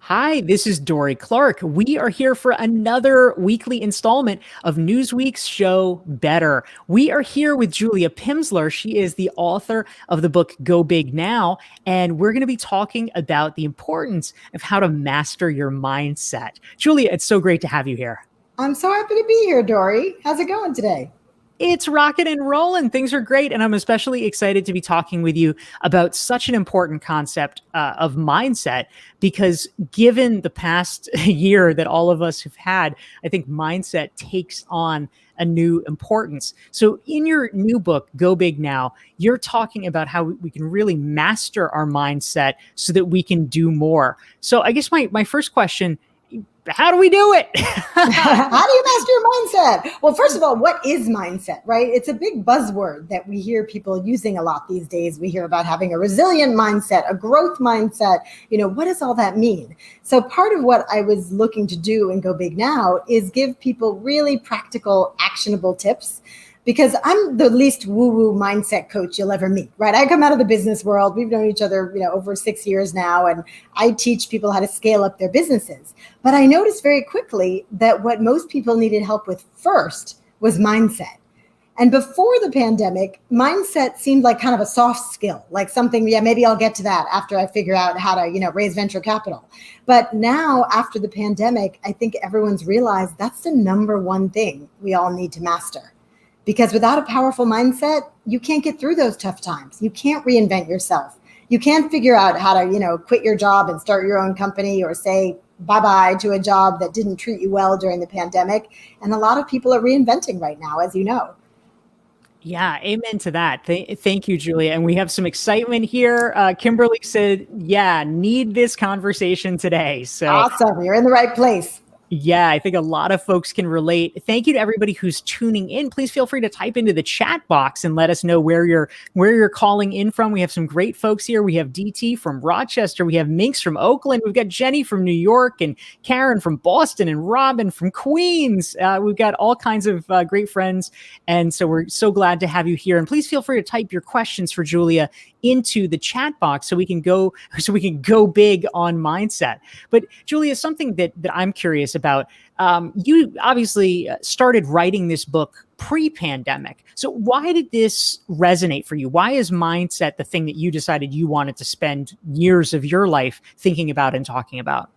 Hi, this is Dorie Clark. We are here for another weekly installment of Newsweek's show Better. We are here with Julia Pimsleur. She is the author of the book Go Big Now, and we're going to be talking about the importance of how to master your mindset. Julia, it's so great to have you here. I'm so happy to be here, Dorie. How's it going today? It's rocking and rolling. Things are great. And I'm especially excited to be talking with you about such an important concept of mindset, because given the past year that all of us have had, I think mindset takes on a new importance. So in your new book, Go Big Now, you're talking about how we can really master our mindset so that we can do more. So I guess my first question, how do we do it? How do you master your mindset? Well, first of all, what is mindset, right? It's a big buzzword that we hear people using a lot these days. We hear about having a resilient mindset, a growth mindset. What does all that mean? So part of what I was looking to do in Go Big Now is give people really practical, actionable tips, because I'm the least woo-woo mindset coach you'll ever meet, right? I come out of the business world. We've known each other, over 6 years now, and I teach people how to scale up their businesses. But I noticed very quickly that what most people needed help with first was mindset. And before the pandemic, mindset seemed like kind of a soft skill, like something, maybe I'll get to that after I figure out how to, raise venture capital. But now, after the pandemic, I think everyone's realized that's the number one thing we all need to master. Because without a powerful mindset, you can't get through those tough times. You can't reinvent yourself. You can't figure out how to, quit your job and start your own company, or say bye-bye to a job that didn't treat you well during the pandemic. And a lot of people are reinventing right now, as you know. Yeah, amen to that. Thank you, Julia. And we have some excitement here. Kimberly said, yeah, need this conversation today. So Awesome. You're in the right place. yeah, I think a lot of folks can relate. Thank you to everybody who's tuning in. Please feel free to type into the chat box and let us know where you're calling in from. We have some great folks here. We have DT from Rochester. We have Minx from Oakland. We've got Jenny from New York, and Karen from Boston, and Robin from Queens. We've got all kinds of great friends. And so we're so glad to have you here. And please feel free to type your questions for Julia into the chat box so we can go big on mindset. But Julia, something that I'm curious about, you obviously started writing this book pre-pandemic. So why did this resonate for you? Why is mindset the thing that you decided you wanted to spend years of your life thinking about and talking about?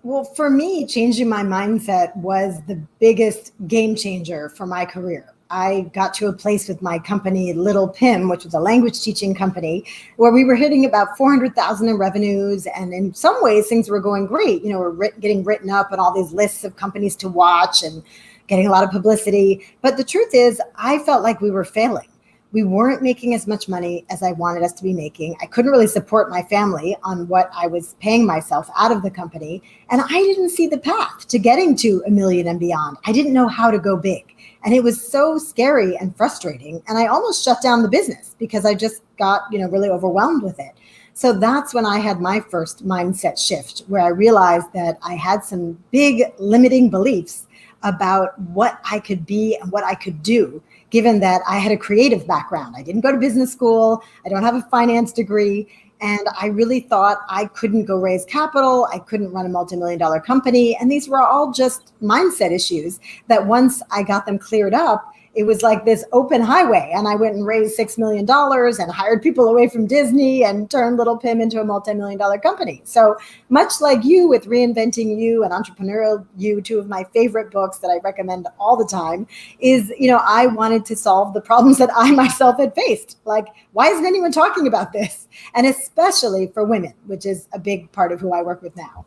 Well, for me, changing my mindset was the biggest game changer for my career. I got to a place with my company, Little Pim, which was a language teaching company, where we were hitting about 400,000 in revenues. And in some ways, things were going great. We're getting written up on all these lists of companies to watch and getting a lot of publicity. But the truth is, I felt like we were failing. We weren't making as much money as I wanted us to be making. I couldn't really support my family on what I was paying myself out of the company. And I didn't see the path to getting to $1 million and beyond. I didn't know how to go big. And it was so scary and frustrating. And I almost shut down the business because I just got, really overwhelmed with it. So that's when I had my first mindset shift, where I realized that I had some big limiting beliefs about what I could be and what I could do, given that I had a creative background. I didn't go to business school. I don't have a finance degree. And I really thought I couldn't go raise capital. I couldn't run a multi-million-dollar company. And these were all just mindset issues that once I got them cleared up, it was like this open highway. And I went and raised $6 million and hired people away from Disney and turned Little Pim into a multi-million-dollar company. So much like you with Reinventing You and Entrepreneurial You, two of my favorite books that I recommend all the time, is, I wanted to solve the problems that I myself had faced. Like, why isn't anyone talking about this? And especially for women, which is a big part of who I work with now.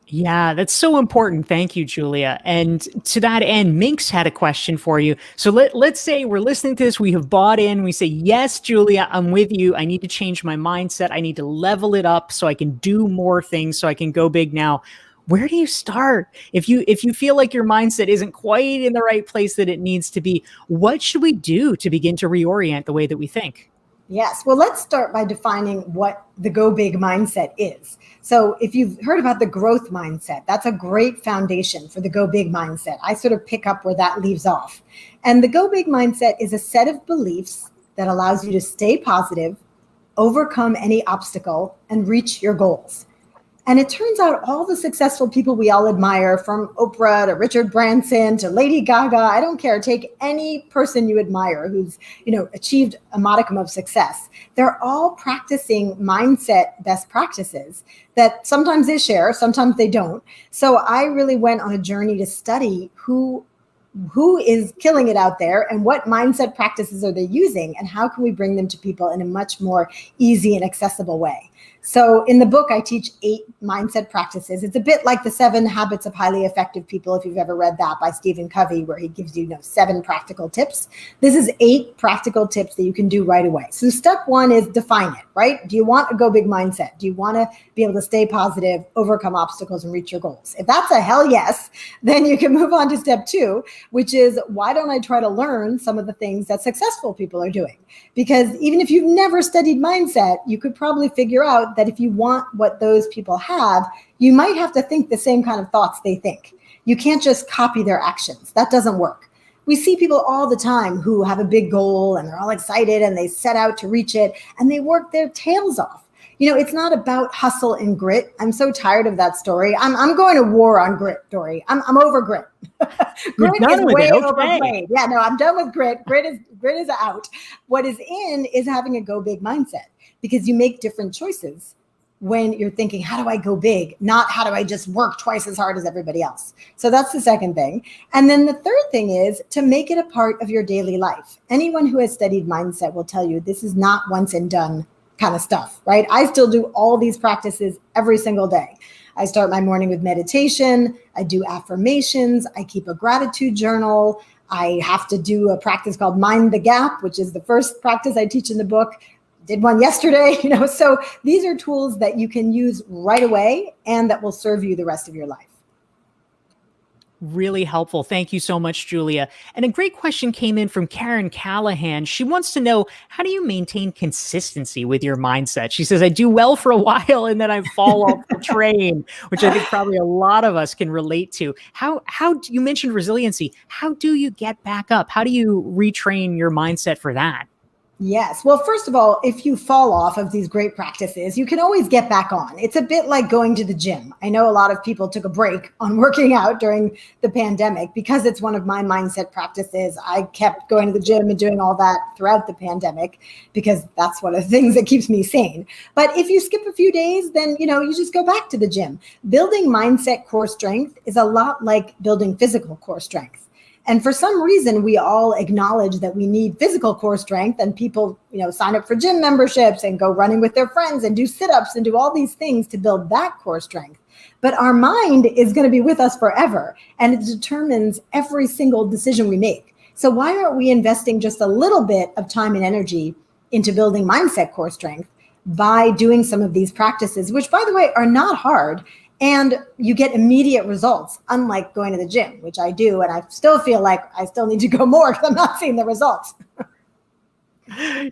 Yeah, that's so important. Thank you, Julia. And to that end, Minx had a question for you. So let's say we're listening to this, we have bought in, we say, yes, Julia, I'm with you. I need to change my mindset. I need to level it up so I can do more things, so I can go big now. Where do you start? If you feel like your mindset isn't quite in the right place that it needs to be, what should we do to begin to reorient the way that we think? Yes. Well, let's start by defining what the go big mindset is. So if you've heard about the growth mindset, that's a great foundation for the go big mindset. I sort of pick up where that leaves off. And the go big mindset is a set of beliefs that allows you to stay positive, overcome any obstacle, and reach your goals. And it turns out all the successful people we all admire, from Oprah to Richard Branson to Lady Gaga, I don't care, take any person you admire who's, achieved a modicum of success. They're all practicing mindset best practices that sometimes they share, sometimes they don't. So I really went on a journey to study who is killing it out there and what mindset practices are they using and how can we bring them to people in a much more easy and accessible way. So in the book, I teach 8 mindset practices. It's a bit like the 7 Habits of Highly Effective People, if you've ever read that by Stephen Covey, where he gives you, 7 practical tips. This is 8 practical tips that you can do right away. So step 1 is define it, right? Do you want a go big mindset? Do you want to be able to stay positive, overcome obstacles, and reach your goals? If that's a hell yes, then you can move on to step 2, which is, why don't I try to learn some of the things that successful people are doing? Because even if you've never studied mindset, you could probably figure out that if you want what those people have, you might have to think the same kind of thoughts they think. You can't just copy their actions. That doesn't work. We see people all the time who have a big goal and they're all excited and they set out to reach it and they work their tails off. It's not about hustle and grit. I'm so tired of that story. I'm going to war on grit, Dorie. I'm over grit. Grit is way overplayed. Yeah, no, I'm done with grit. Grit is out. What is in is having a go big mindset, because you make different choices when you're thinking, how do I go big? Not how do I just work twice as hard as everybody else? So that's the second thing. And then the third thing is to make it a part of your daily life. Anyone who has studied mindset will tell you this is not once and done kind of stuff, right? I still do all these practices every single day. I start my morning with meditation. I do affirmations. I keep a gratitude journal. I have to do a practice called Mind the Gap, which is the first practice I teach in the book. Did one yesterday, so these are tools that you can use right away and that will serve you the rest of your life. Really helpful. Thank you so much, Julia. And a great question came in from Karen Callahan. She wants to know, how do you maintain consistency with your mindset? She says, I do well for a while and then I fall off the train, which I think probably a lot of us can relate to. How you mentioned resiliency. How do you get back up? How do you retrain your mindset for that? Yes. Well, first of all, if you fall off of these great practices, you can always get back on. It's a bit like going to the gym. I know a lot of people took a break on working out during the pandemic because it's one of my mindset practices. I kept going to the gym and doing all that throughout the pandemic because that's one of the things that keeps me sane. But if you skip a few days, then, you just go back to the gym. Building mindset core strength is a lot like building physical core strength. And for some reason, we all acknowledge that we need physical core strength, and people, sign up for gym memberships and go running with their friends and do sit-ups and do all these things to build that core strength. But our mind is going to be with us forever, and it determines every single decision we make. So why aren't we investing just a little bit of time and energy into building mindset core strength by doing some of these practices, which, by the way, are not hard. And you get immediate results, unlike going to the gym, which I do. And I still feel like I still need to go more because I'm not seeing the results.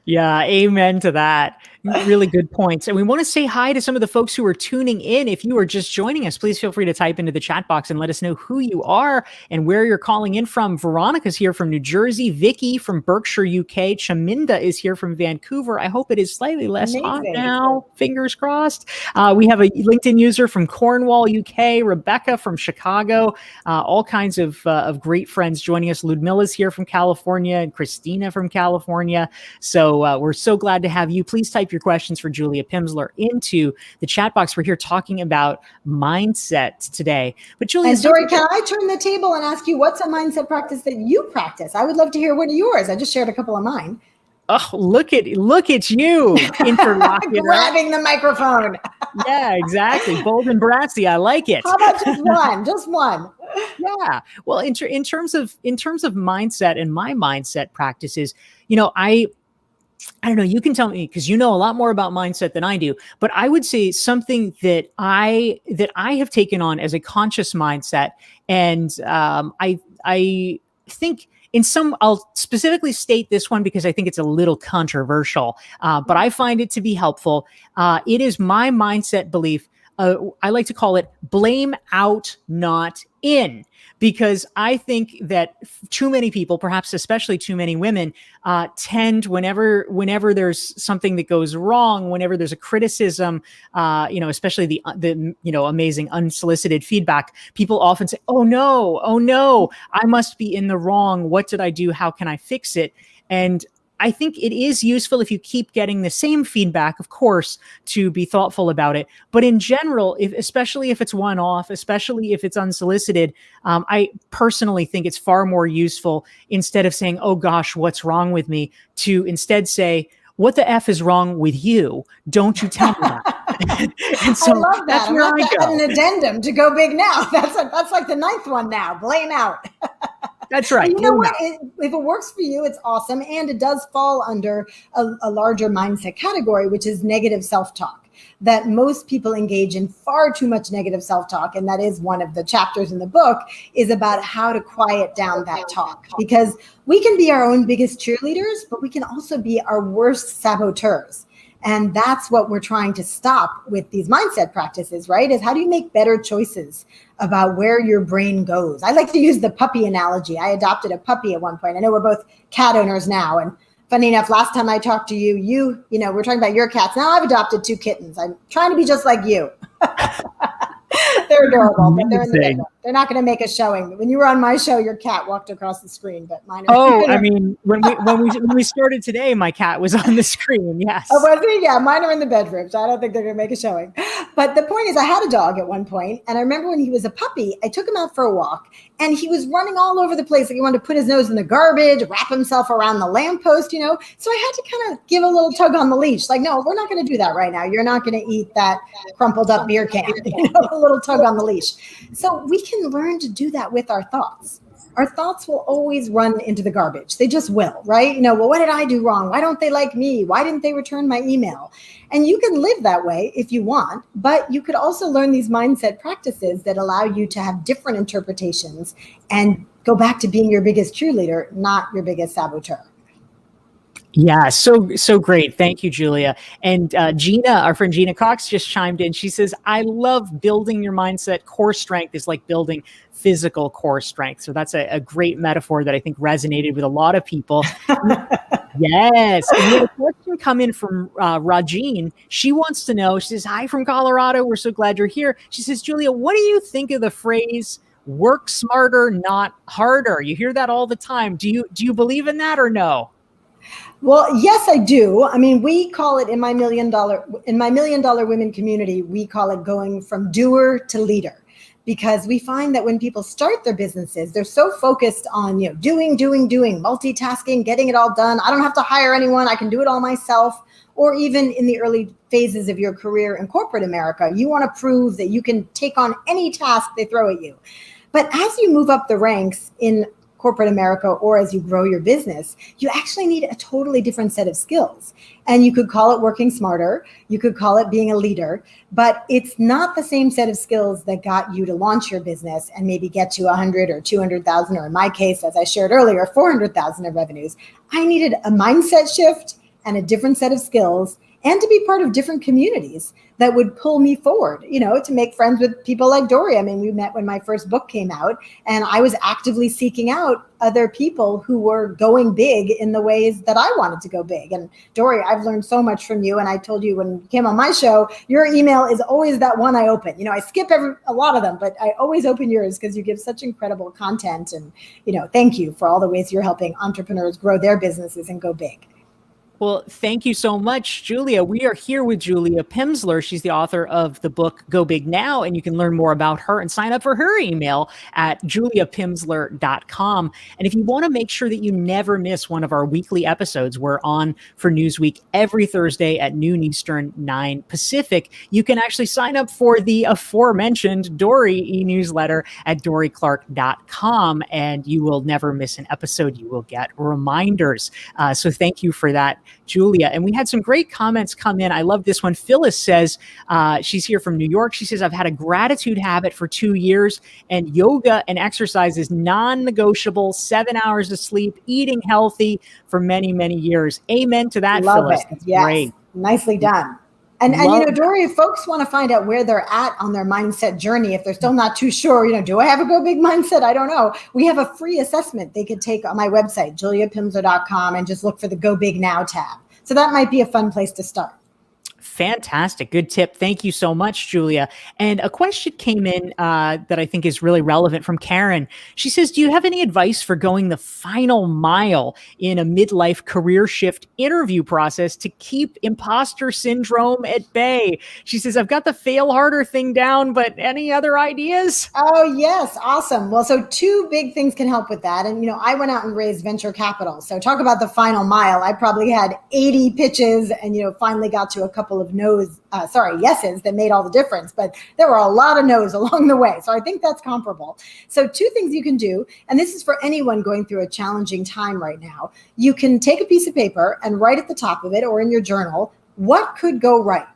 Yeah, amen to that. Really good points. And we want to say hi to some of the folks who are tuning in. If you are just joining us, please feel free to type into the chat box and let us know who you are and where you're calling in from. Veronica's here from New Jersey. Vicky from Berkshire, UK. Chaminda is here from Vancouver. I hope it is slightly less hot now. Fingers crossed. We have a LinkedIn user from Cornwall, UK. Rebecca from Chicago. All kinds of great friends joining us. Ludmilla's here from California and Christina from California. So we're so glad to have you. Please type your questions for Julia Pimsleur into the chat box. We're here talking about mindset today. But Julia, and Dorie, can I turn the table and ask you, what's a mindset practice that you practice? I would love to hear one of yours. I just shared a couple of mine. Oh, look at you, interlocutor. Grabbing the microphone. Yeah, exactly. Bold and brassy. I like it. How about just one? Just one. Yeah. Well, in terms of mindset and my mindset practices, I don't know, you can tell me because you know a lot more about mindset than I do, but I would say something that I have taken on as a conscious mindset. And I think I'll specifically state this one because I think it's a little controversial, but I find it to be helpful. It is my mindset belief I like to call it blame out, not in, because I think that too many people, perhaps especially too many women, tend whenever there's something that goes wrong, whenever there's a criticism, especially the amazing unsolicited feedback, people often say, oh no, I must be in the wrong. What did I do? How can I fix it? And I think it is useful if you keep getting the same feedback, of course, to be thoughtful about it. But in general, especially if it's one-off, especially if it's unsolicited, I personally think it's far more useful, instead of saying, oh gosh, what's wrong with me, to instead say, what the F is wrong with you? Don't you tell me that. And so I love that. That's where I go. An addendum to Go Big Now. That's like the 9th one now. Blame out. That's right. You know what? If it works for you, it's awesome. And it does fall under a larger mindset category, which is negative self-talk, that most people engage in far too much negative self-talk. And that is one of the chapters in the book, is about how to quiet down that talk, because we can be our own biggest cheerleaders, but we can also be our worst saboteurs. And that's what we're trying to stop with these mindset practices, right? Is how do you make better choices about where your brain goes? I like to use the puppy analogy. I adopted a puppy at one point. I know we're both cat owners now. And funny enough, last time I talked to you, we're talking about your cats. Now I've adopted 2 kittens. I'm trying to be just like you. They're adorable, but they're in the bedroom. They're not going to make a showing. When you were on my show, your cat walked across the screen, but mine are. Oh, I mean, when we started today, my cat was on the screen. Yes. Oh, was he? Yeah, mine are in the bedroom, so I don't think they're going to make a showing. But the point is, I had a dog at one point, and I remember when he was a puppy, I took him out for a walk, and he was running all over the place. Like he wanted to put his nose in the garbage, wrap himself around the lamppost, So I had to kind of give a little tug on the leash. Like, no, we're not going to do that right now. You're not going to eat that crumpled up beer can. A little tug on the leash. So we can learn to do that with our thoughts. Our thoughts will always run into the garbage. They just will, right? Well, what did I do wrong? Why don't they like me? Why didn't they return my email? And you can live that way if you want, but you could also learn these mindset practices that allow you to have different interpretations and go back to being your biggest cheerleader, not your biggest saboteur. Yeah, so great. Thank you, Julia. And Gina, our friend Gina Cox, just chimed in. She says, I love building your mindset. Core strength is like building physical core strength. So that's a great metaphor that I think resonated with a lot of people. Yes. And we had a question come in from Rajeen. She wants to know, she says, hi from Colorado. We're so glad you're here. She says, Julia, what do you think of the phrase, work smarter, not harder? You hear that all the time. Do you believe in that or no? Well, yes, I do. I mean, we call it in my $1 Million Women community, we call it going from doer to leader, because we find that when people start their businesses, they're so focused on, doing, multitasking, getting it all done. I don't have to hire anyone. I can do it all myself. Or even in the early phases of your career in corporate America, you want to prove that you can take on any task they throw at you. But as you move up the ranks in corporate America, or as you grow your business, you actually need a totally different set of skills. And you could call it working smarter. You could call it being a leader, but it's not the same set of skills that got you to launch your business and maybe get to 100 or 200,000, or in my case, as I shared earlier, 400,000 of revenues. I needed a mindset shift and a different set of skills, and to be part of different communities that would pull me forward, to make friends with people like Dorie. I mean, we met when my first book came out, and I was actively seeking out other people who were going big in the ways that I wanted to go big. And Dorie, I've learned so much from you. And I told you when you came on my show, your email is always that one I open. I skip a lot of them, but I always open yours because you give such incredible content. And, thank you for all the ways you're helping entrepreneurs grow their businesses and go big. Well, thank you so much, Julia. We are here with Julia Pimsleur. She's the author of the book Go Big Now, and you can learn more about her and sign up for her email at juliapimsleur.com. And if you want to make sure that you never miss one of our weekly episodes, we're on for Newsweek every Thursday at noon Eastern, 9 Pacific. You can actually sign up for the aforementioned Dorie e-newsletter at dorieclark.com, and you will never miss an episode. You will get reminders. So thank you for that, Julia. And we had some great comments come in. I love this one. Phyllis says, she's here from New York. She says, I've had a gratitude habit for 2 years, and yoga and exercise is non-negotiable, 7 hours of sleep, eating healthy for many, many years. Amen to that, Love Phyllis. it. That's yes. great. Nicely done. And Dorie, if folks want to find out where they're at on their mindset journey, if they're still not too sure, do I have a go big mindset? I don't know. We have a free assessment they could take on my website, juliapimsleur.com, and just look for the Go Big Now tab. So that might be a fun place to start. Fantastic. Good tip. Thank you so much, Julia. And a question came in that I think is really relevant from Karen. She says, do you have any advice for going the final mile in a midlife career shift interview process to keep imposter syndrome at bay? She says, I've got the fail harder thing down, but any other ideas? Oh, yes. Awesome. Well, so two big things can help with that. And, I went out and raised venture capital. So talk about the final mile. I probably had 80 pitches and, finally got to a couple of yeses that made all the difference. But there were a lot of no's along the way. So I think that's comparable. So two things you can do, and this is for anyone going through a challenging time right now. You can take a piece of paper and write at the top of it or in your journal, what could go right?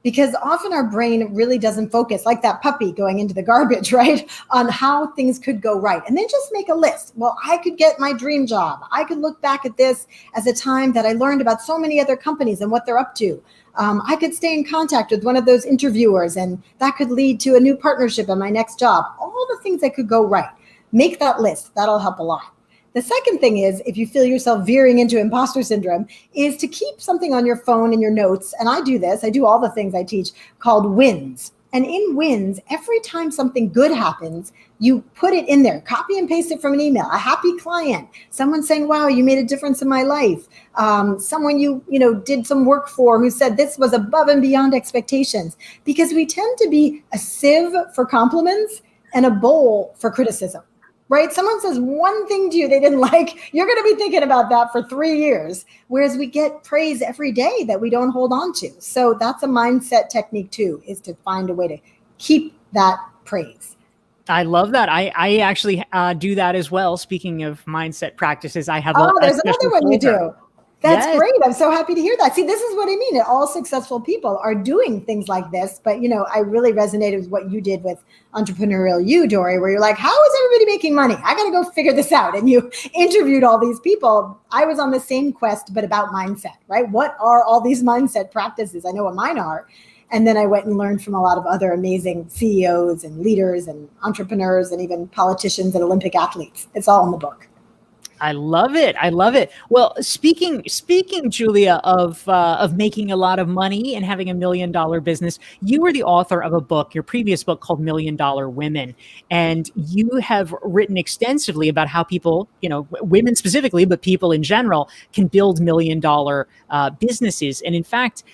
Because often our brain really doesn't focus, like that puppy going into the garbage, right, on how things could go right. And then just make a list. Well, I could get my dream job. I could look back at this as a time that I learned about so many other companies and what they're up to. I could stay in contact with one of those interviewers, and that could lead to a new partnership at my next job. All the things that could go right. Make that list. That'll help a lot. The second thing is, if you feel yourself veering into imposter syndrome, is to keep something on your phone in your notes. And I do this. I do all the things I teach called wins. And in wins, every time something good happens, you put it in there, copy and paste it from an email, a happy client, someone saying, wow, you made a difference in my life. Someone you did some work for who said this was above and beyond expectations, because we tend to be a sieve for compliments and a bowl for criticism. Right? Someone says one thing to you they didn't like, you're going to be thinking about that for 3 years. Whereas we get praise every day that we don't hold on to. So that's a mindset technique too, is to find a way to keep that praise. I love that. I actually do that as well. Speaking of mindset practices, I have there's another one you do. That's yes. Great. I'm so happy to hear that. See, this is what I mean. All successful people are doing things like this. But, I really resonated with what you did with Entrepreneurial You, Dorie, where you're like, how is everybody making money? I got to go figure this out. And you interviewed all these people. I was on the same quest, but about mindset, right? What are all these mindset practices? I know what mine are. And then I went and learned from a lot of other amazing CEOs and leaders and entrepreneurs and even politicians and Olympic athletes. It's all in the book. I love it. I love it. Well, speaking, Julia, of making a lot of money and having $1 million business, you were the author of a book, your previous book called $1 Million Women, and you have written extensively about how people, women specifically, but people in general, can build $1 million businesses. And in fact,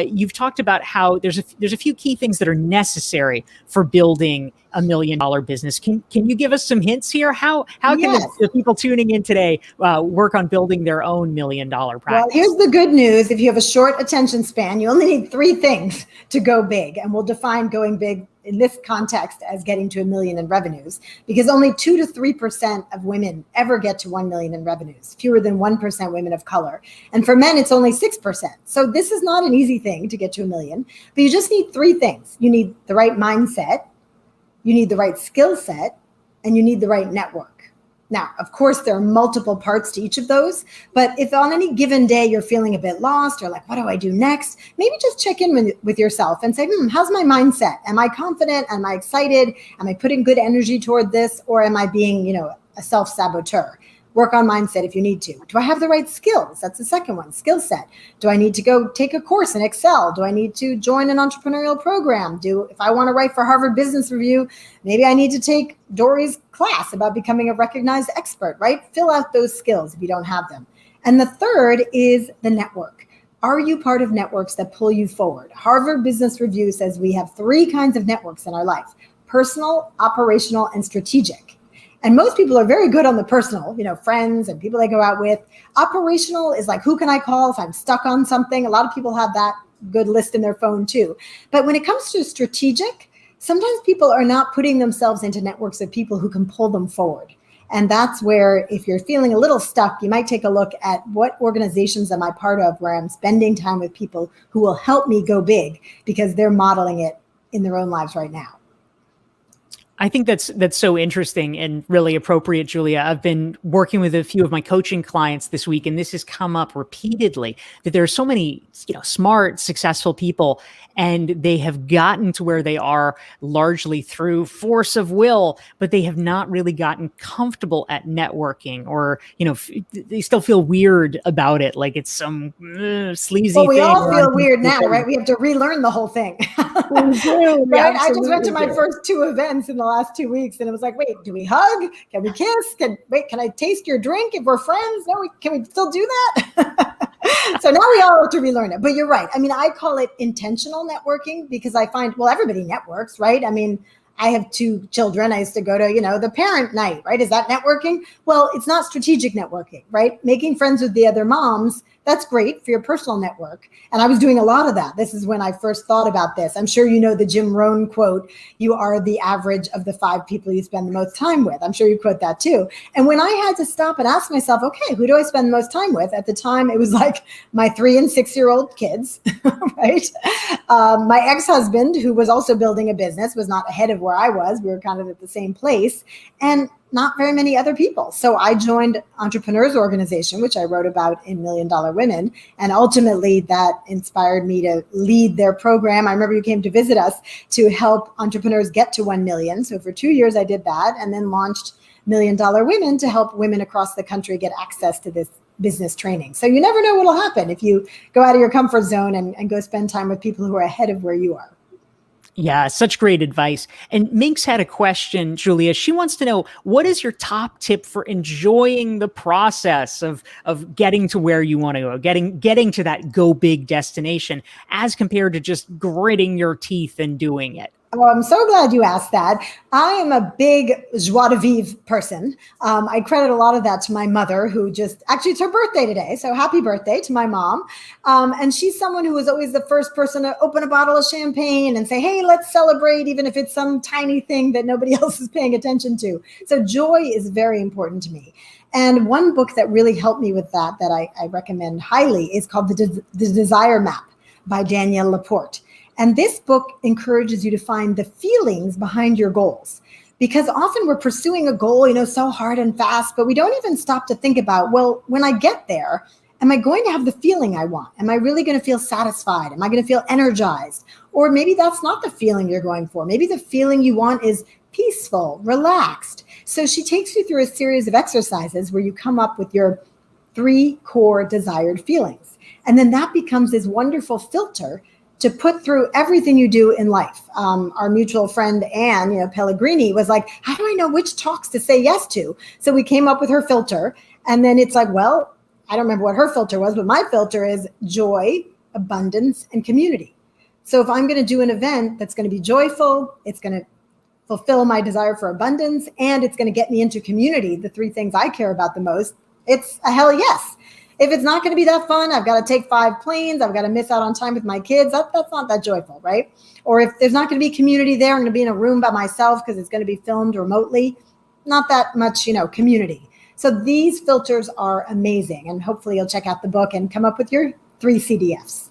you've talked about how there's a few key things that are necessary for building $1 million business. Can you give us some hints here? How can the people tuning in today work on building their own $1 million practice? Well, here's the good news. If you have a short attention span, you only need 3 things to go big. And we'll define going big in this context as getting to $1 million in revenues, because only 2 to 3% of women ever get to 1 million in revenues, fewer than 1% women of color. And for men, it's only 6%. So this is not an easy thing to get to $1 million, but you just need 3 things. You need the right mindset, you need the right skill set, and you need the right network. Now, of course, there are multiple parts to each of those, but if on any given day you're feeling a bit lost or like, what do I do next? Maybe just check in with yourself and say, how's my mindset? Am I confident? Am I excited? Am I putting good energy toward this? Or am I being, a self-saboteur? Work on mindset if you need to. Do I have the right skills? That's the second one, skill set. Do I need to go take a course in Excel? Do I need to join an entrepreneurial program? If I want to write for Harvard Business Review, maybe I need to take Dorie's class about becoming a recognized expert, right? Fill out those skills if you don't have them. And the third is the network. Are you part of networks that pull you forward? Harvard Business Review says we have 3 kinds of networks in our life: personal, operational, and strategic. And most people are very good on the personal, friends and people they go out with. Operational is like, who can I call if I'm stuck on something? A lot of people have that good list in their phone too. But when it comes to strategic, sometimes people are not putting themselves into networks of people who can pull them forward. And that's where, if you're feeling a little stuck, you might take a look at what organizations am I part of where I'm spending time with people who will help me go big because they're modeling it in their own lives right now. I think that's so interesting and really appropriate, Julia. I've been working with a few of my coaching clients this week, and this has come up repeatedly that there are so many, smart, successful people, and they have gotten to where they are largely through force of will, but they have not really gotten comfortable at networking, or they still feel weird about it, like it's some sleazy well, we thing. all feel weird now, right? We have to relearn the whole thing. Right? I just went to my first 2 events in the last 2 weeks, and it was like, wait, do we hug? Can we kiss? Can I taste your drink if we're friends? No, can we still do that? So now we all have to relearn it. But you're right. I mean, I call it intentional networking because I find, well, everybody networks, right? I mean, I have 2 children. I used to go to, the parent night, right? Is that networking? Well, it's not strategic networking, right? Making friends with the other moms, that's great for your personal network. And I was doing a lot of that. This is when I first thought about this. I'm sure you know the Jim Rohn quote, you are the average of the 5 people you spend the most time with. I'm sure you quote that too. And when I had to stop and ask myself, okay, who do I spend the most time with? At the time, it was like my 3 and 6-year-old kids, right? My ex-husband, who was also building a business, was not ahead of where I was. We were kind of at the same place. And not very many other people. So I joined Entrepreneurs Organization, which I wrote about in $1 Million Women. And ultimately that inspired me to lead their program. I remember you came to visit us to help entrepreneurs get to 1 million. So for 2 years I did that, and then launched $1 Million Women to help women across the country get access to this business training. So you never know what'll happen if you go out of your comfort zone and go spend time with people who are ahead of where you are. Yeah, such great advice. And Minx had a question, Julia. She wants to know, what is your top tip for enjoying the process of getting to where you want to go, getting to that go big destination, as compared to just gritting your teeth and doing it? Oh, I'm so glad you asked that. I am a big joie de vivre person. I credit a lot of that to my mother, who actually it's her birthday today. So happy birthday to my mom. And she's someone who was always the first person to open a bottle of champagne and say, hey, let's celebrate, even if it's some tiny thing that nobody else is paying attention to. So joy is very important to me. And one book that really helped me with that I recommend highly is called The Desire Map by Danielle Laporte. And this book encourages you to find the feelings behind your goals, because often we're pursuing a goal, so hard and fast, but we don't even stop to think about, well, when I get there, am I going to have the feeling I want? Am I really going to feel satisfied? Am I going to feel energized? Or maybe that's not the feeling you're going for. Maybe the feeling you want is peaceful, relaxed. So she takes you through a series of exercises where you come up with your 3 core desired feelings. And then that becomes this wonderful filter to put through everything you do in life. Our mutual friend, Anne, Pellegrini, was like, how do I know which talks to say yes to? So we came up with her filter. And then it's like, well, I don't remember what her filter was, but my filter is joy, abundance, and community. So if I'm going to do an event that's going to be joyful, it's going to fulfill my desire for abundance, and it's going to get me into community, the 3 things I care about the most, it's a hell yes. If it's not going to be that fun, I've got to take 5 planes, I've got to miss out on time with my kids, that's not that joyful, right? Or if there's not going to be community there, I'm going to be in a room by myself because it's going to be filmed remotely, not that much, community. So these filters are amazing. And hopefully you'll check out the book and come up with your 3 CDFs.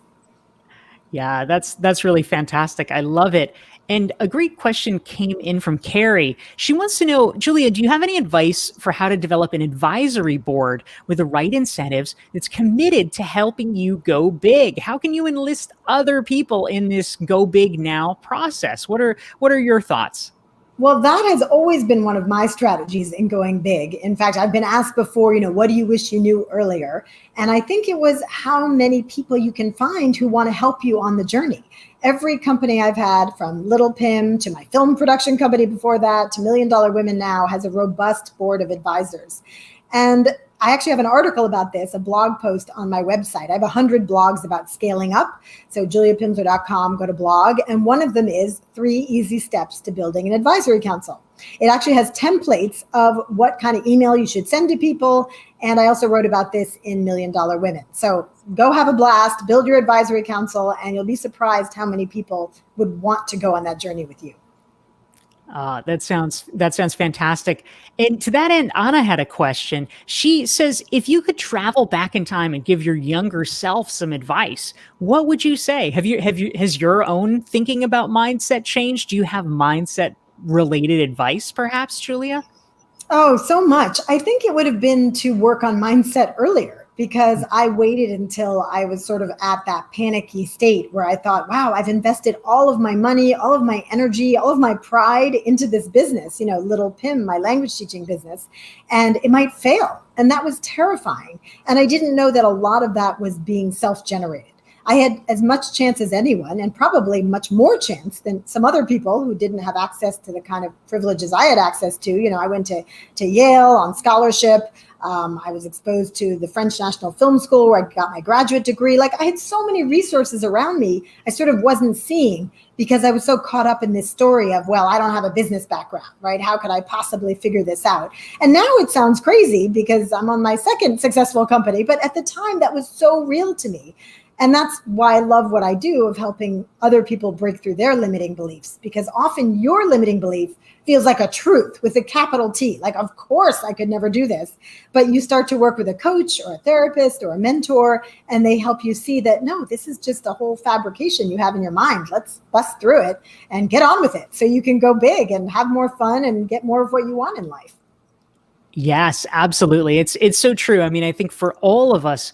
Yeah, that's really fantastic. I love it. And a great question came in from Carrie. She wants to know, Julia, do you have any advice for how to develop an advisory board with the right incentives that's committed to helping you go big? How can you enlist other people in this go big now process? What are your thoughts? Well, that has always been one of my strategies in going big. In fact, I've been asked before, what do you wish you knew earlier? And I think it was how many people you can find who want to help you on the journey. Every company I've had, from Little Pim to my film production company before that to $1 Million Women now, has a robust board of advisors. And I actually have an article about this, a blog post on my website. I have 100 blogs about scaling up. So juliapimsleur.com, go to blog. And one of them is 3 easy steps to building an advisory council. It actually has templates of what kind of email you should send to people. And I also wrote about this in $1 Million Women. So go have a blast, build your advisory council, and you'll be surprised how many people would want to go on that journey with you. That sounds fantastic. And to that end, Anna had a question. She says, if you could travel back in time and give your younger self some advice, what would you say? Has your own thinking about mindset changed? Do you have mindset related advice, perhaps, Julia? Oh, so much. I think it would have been to work on mindset earlier, because I waited until I was sort of at that panicky state where I thought, wow, I've invested all of my money, all of my energy, all of my pride into this business, Little Pim, my language teaching business, and it might fail. And that was terrifying. And I didn't know that a lot of that was being self-generated. I had as much chance as anyone, and probably much more chance than some other people who didn't have access to the kind of privileges I had access to. I went to Yale on scholarship. I was exposed to the French National Film School, where I got my graduate degree. Like, I had so many resources around me I sort of wasn't seeing, because I was so caught up in this story of, well, I don't have a business background, right? How could I possibly figure this out? And now it sounds crazy because I'm on my second successful company, but at the time that was so real to me. And that's why I love what I do, of helping other people break through their limiting beliefs, because often your limiting belief feels like a truth with a capital T. Like, of course I could never do this. But you start to work with a coach or a therapist or a mentor, and they help you see that, no, this is just a whole fabrication you have in your mind. Let's bust through it and get on with it so you can go big and have more fun and get more of what you want in life. Yes, absolutely. It's so true. I mean, I think for all of us,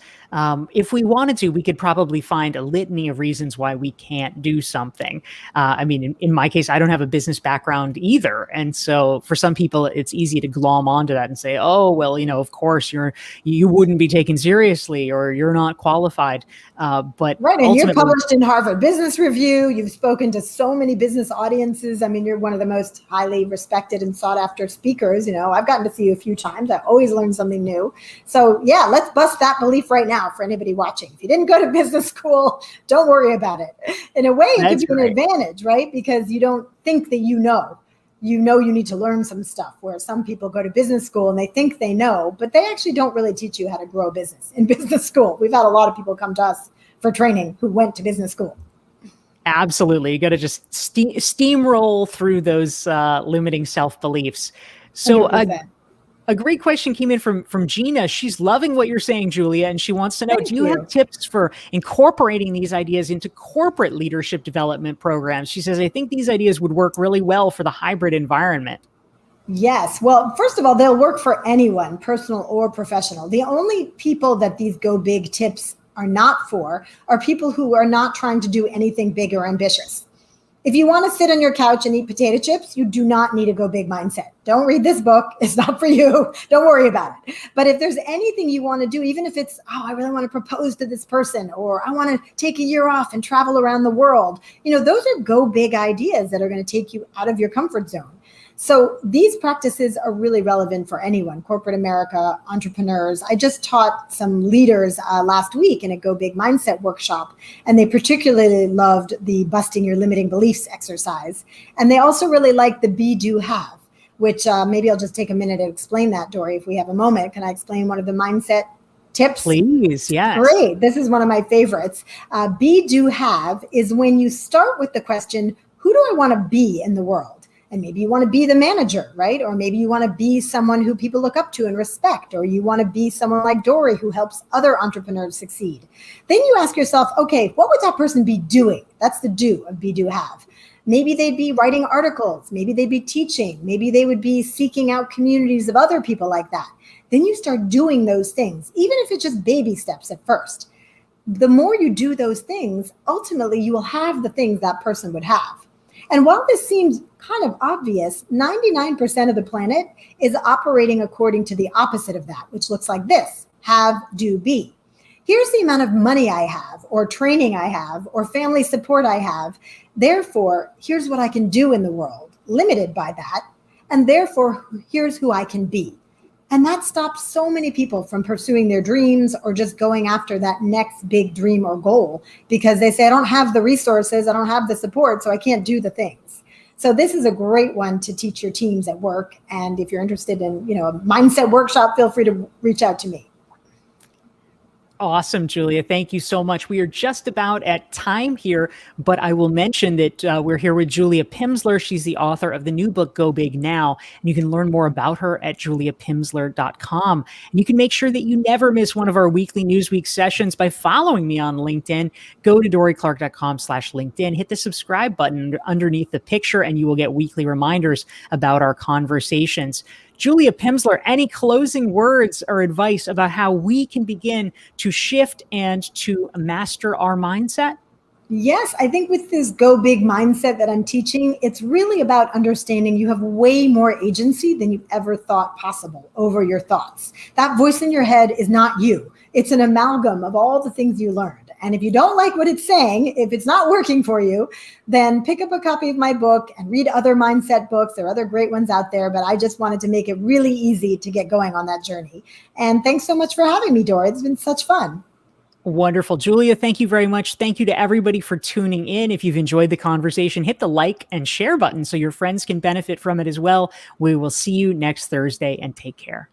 if we wanted to, we could probably find a litany of reasons why we can't do something. I mean, in my case, I don't have a business background either. And so for some people, it's easy to glom onto that and say, oh, well, of course you wouldn't be taken seriously, or you're not qualified. But right. And you're published in Harvard Business Review. You've spoken to so many business audiences. I mean, you're one of the most highly respected and sought after speakers. I've gotten to see you a few times. I always learn something new. So yeah, let's bust that belief right now for anybody watching. If you didn't go to business school, don't worry about it. In a way, it gives you an advantage, right? Because you don't think that you need to learn some stuff, where some people go to business school and they think they know, but they actually don't really teach you how to grow a business in business school. We've had a lot of people come to us for training who went to business school. Absolutely. You got to just steamroll through those limiting self-beliefs. So a great question came in from Gina. She's loving what you're saying, Julia, and she wants to know, do you have tips for incorporating these ideas into corporate leadership development programs? She says, I think these ideas would work really well for the hybrid environment. Yes. Well, first of all, they'll work for anyone, personal or professional. The only people that these go big tips are not for are people who are not trying to do anything big or ambitious. If you want to sit on your couch and eat potato chips, you do not need a go big mindset. Don't read this book. It's not for you. Don't worry about it. But if there's anything you want to do, even if it's, I really want to propose to this person, or I want to take a year off and travel around the world, those are go big ideas that are going to take you out of your comfort zone. So these practices are really relevant for anyone, corporate America, entrepreneurs. I just taught some leaders last week in a Go Big Mindset workshop, and they particularly loved the busting your limiting beliefs exercise. And they also really liked the be, do, have, which maybe I'll just take a minute to explain that, Dorie, if we have a moment. Can I explain one of the mindset tips? Please, yes. Great. This is one of my favorites. Be, do, have is when you start with the question, who do I want to be in the world? And maybe you want to be the manager, right? Or maybe you want to be someone who people look up to and respect, or you want to be someone like Dorie who helps other entrepreneurs succeed. Then you ask yourself, okay, what would that person be doing? That's the do of be, do, have. Maybe they'd be writing articles. Maybe they'd be teaching. Maybe they would be seeking out communities of other people like that. Then you start doing those things, even if it's just baby steps at first. The more you do those things, ultimately you will have the things that person would have. And while this seems kind of obvious, 99% of the planet is operating according to the opposite of that, which looks like this: have, do, be. Here's the amount of money I have, or training I have, or family support I have. Therefore, here's what I can do in the world, limited by that. And therefore, here's who I can be. And that stops so many people from pursuing their dreams or just going after that next big dream or goal, because they say, I don't have the resources, I don't have the support, so I can't do the things. So this is a great one to teach your teams at work. And if you're interested in, a mindset workshop, feel free to reach out to me. Awesome, Julia. Thank you so much. We are just about at time here, but I will mention that we're here with Julia Pimsleur. She's the author of the new book, Go Big Now. And you can learn more about her at juliapimsleur.com. And you can make sure that you never miss one of our weekly Newsweek sessions by following me on LinkedIn. Go to dorieclark.com/LinkedIn, hit the subscribe button underneath the picture, and you will get weekly reminders about our conversations. Julia Pimsleur, any closing words or advice about how we can begin to shift and to master our mindset? Yes, I think with this go big mindset that I'm teaching, it's really about understanding you have way more agency than you ever thought possible over your thoughts. That voice in your head is not you. It's an amalgam of all the things you learned. And if you don't like what it's saying, if it's not working for you, then pick up a copy of my book and read other mindset books. There are other great ones out there, but I just wanted to make it really easy to get going on that journey. And thanks so much for having me, Dorie. It's been such fun. Wonderful. Julia, thank you very much. Thank you to everybody for tuning in. If you've enjoyed the conversation, hit the like and share button so your friends can benefit from it as well. We will see you next Thursday, and take care.